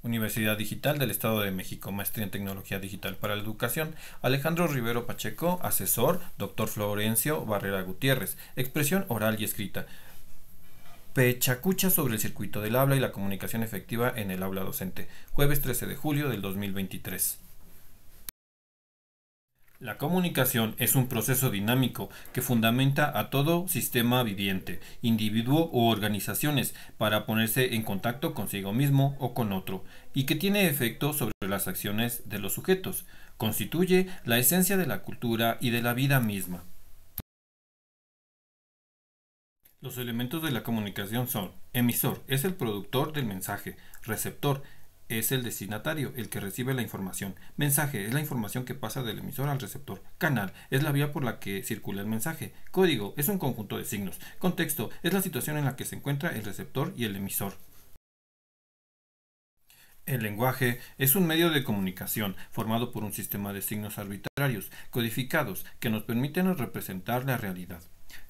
Universidad Digital del Estado de México, Maestría en Tecnología Digital para la Educación. Alejandro Rivero Pacheco, asesor. Dr. Florencio Barrera Gutiérrez, expresión oral y escrita. Pechacucha sobre el circuito del habla y la comunicación efectiva en el aula docente. Jueves 13 de julio del 2023. La comunicación es un proceso dinámico que fundamenta a todo sistema viviente, individuo u organizaciones, para ponerse en contacto consigo mismo o con otro, y que tiene efecto sobre las acciones de los sujetos. Constituye la esencia de la cultura y de la vida misma. Los elementos de la comunicación son: emisor, es el productor del mensaje; receptor, es el destinatario, el que recibe la información; mensaje, es la información que pasa del emisor al receptor; canal, es la vía por la que circula el mensaje; código, es un conjunto de signos; contexto, es la situación en la que se encuentra el receptor y el emisor. El lenguaje es un medio de comunicación formado por un sistema de signos arbitrarios, codificados, que nos permiten representar la realidad.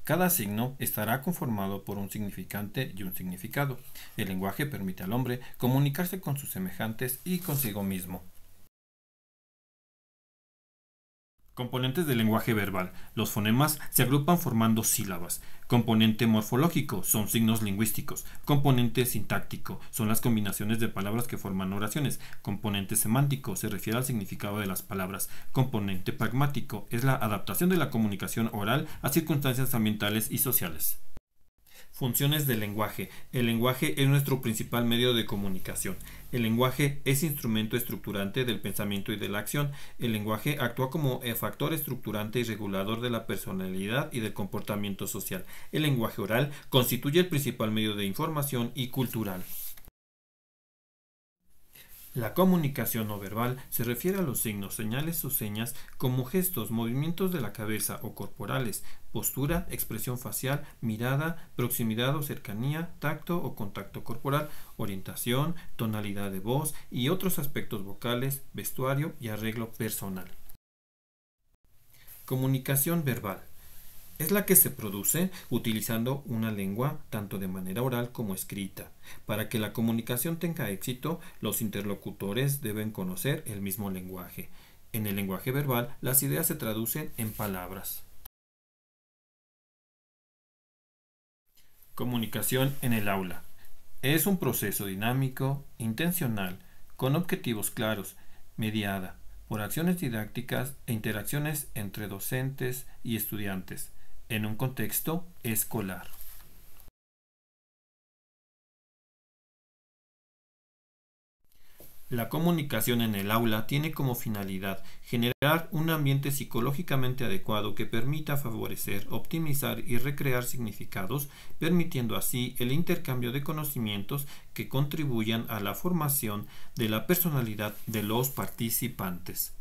Cada signo estará conformado por un significante y un significado. El lenguaje permite al hombre comunicarse con sus semejantes y consigo mismo. Componentes del lenguaje verbal. Los fonemas se agrupan formando sílabas. Componente morfológico son signos lingüísticos. Componente sintáctico son las combinaciones de palabras que forman oraciones. Componente semántico se refiere al significado de las palabras. Componente pragmático es la adaptación de la comunicación oral a circunstancias ambientales y sociales. Funciones del lenguaje. El lenguaje es nuestro principal medio de comunicación. El lenguaje es instrumento estructurante del pensamiento y de la acción. El lenguaje actúa como factor estructurante y regulador de la personalidad y del comportamiento social. El lenguaje oral constituye el principal medio de información y cultural. La comunicación no verbal se refiere a los signos, señales o señas como gestos, movimientos de la cabeza o corporales, postura, expresión facial, mirada, proximidad o cercanía, tacto o contacto corporal, orientación, tonalidad de voz y otros aspectos vocales, vestuario y arreglo personal. Comunicación verbal. Es la que se produce utilizando una lengua tanto de manera oral como escrita. Para que la comunicación tenga éxito, los interlocutores deben conocer el mismo lenguaje. En el lenguaje verbal, las ideas se traducen en palabras. Comunicación en el aula. Es un proceso dinámico, intencional, con objetivos claros, mediada por acciones didácticas e interacciones entre docentes y estudiantes, en un contexto escolar. La comunicación en el aula tiene como finalidad generar un ambiente psicológicamente adecuado que permita favorecer, optimizar y recrear significados, permitiendo así el intercambio de conocimientos que contribuyan a la formación de la personalidad de los participantes.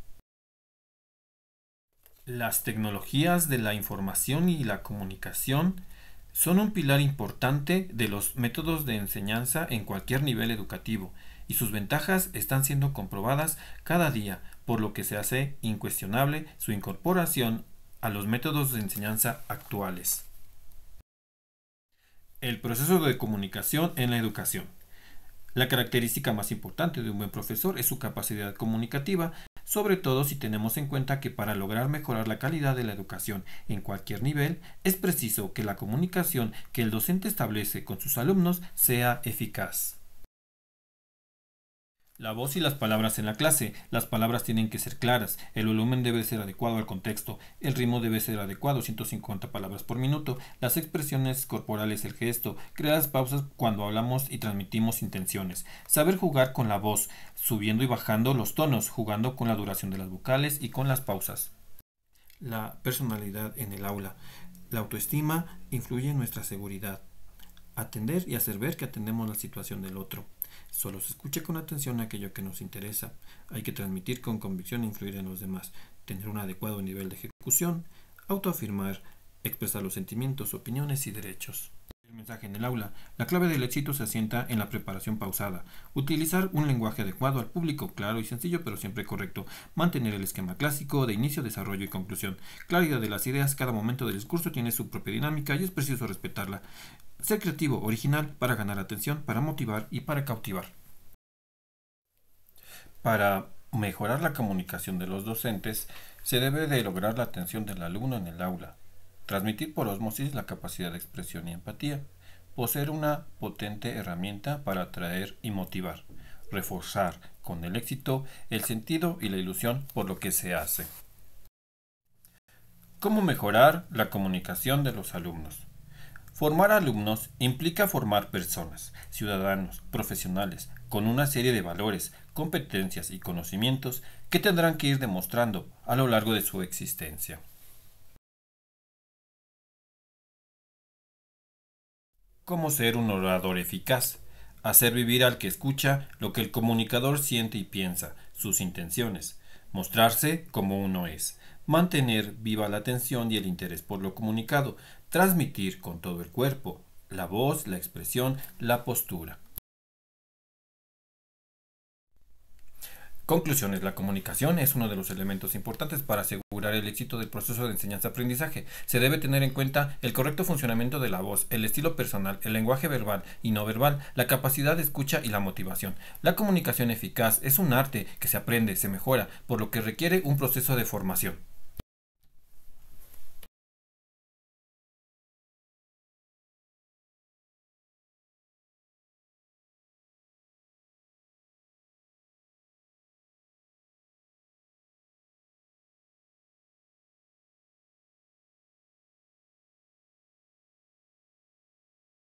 Las tecnologías de la información y la comunicación son un pilar importante de los métodos de enseñanza en cualquier nivel educativo, y sus ventajas están siendo comprobadas cada día, por lo que se hace incuestionable su incorporación a los métodos de enseñanza actuales. El proceso de comunicación en la educación. La característica más importante de un buen profesor es su capacidad comunicativa, sobre todo si tenemos en cuenta que para lograr mejorar la calidad de la educación en cualquier nivel, es preciso que la comunicación que el docente establece con sus alumnos sea eficaz. La voz y las palabras en la clase. Las palabras tienen que ser claras, el volumen debe ser adecuado al contexto, el ritmo debe ser adecuado, 150 palabras por minuto, las expresiones corporales, el gesto, crear las pausas cuando hablamos y transmitimos intenciones, saber jugar con la voz, subiendo y bajando los tonos, jugando con la duración de las vocales y con las pausas. La personalidad en el aula. La autoestima influye en nuestra seguridad. Atender y hacer ver que atendemos la situación del otro. Solo se escuche con atención aquello que nos interesa. Hay que transmitir con convicción e influir en los demás. Tener un adecuado nivel de ejecución. Autoafirmar. Expresar los sentimientos, opiniones y derechos. El mensaje en el aula. La clave del éxito se asienta en la preparación pausada. Utilizar un lenguaje adecuado al público, claro y sencillo, pero siempre correcto. Mantener el esquema clásico de inicio, desarrollo y conclusión. Claridad de las ideas. Cada momento del discurso tiene su propia dinámica y es preciso respetarla. Ser creativo, original, para ganar atención, para motivar y para cautivar. Para mejorar la comunicación de los docentes, se debe de lograr la atención del alumno en el aula, transmitir por ósmosis la capacidad de expresión y empatía, poseer una potente herramienta para atraer y motivar, reforzar con el éxito el sentido y la ilusión por lo que se hace. ¿Cómo mejorar la comunicación de los alumnos? Formar alumnos implica formar personas, ciudadanos, profesionales, con una serie de valores, competencias y conocimientos que tendrán que ir demostrando a lo largo de su existencia. ¿Cómo ser un orador eficaz? Hacer vivir al que escucha lo que el comunicador siente y piensa, sus intenciones. Mostrarse como uno es. Mantener viva la atención y el interés por lo comunicado. Transmitir con todo el cuerpo, la voz, la expresión, la postura. Conclusiones. La comunicación es uno de los elementos importantes para asegurar el éxito del proceso de enseñanza-aprendizaje. Se debe tener en cuenta el correcto funcionamiento de la voz, el estilo personal, el lenguaje verbal y no verbal, la capacidad de escucha y la motivación. La comunicación eficaz es un arte que se aprende, se mejora, por lo que requiere un proceso de formación.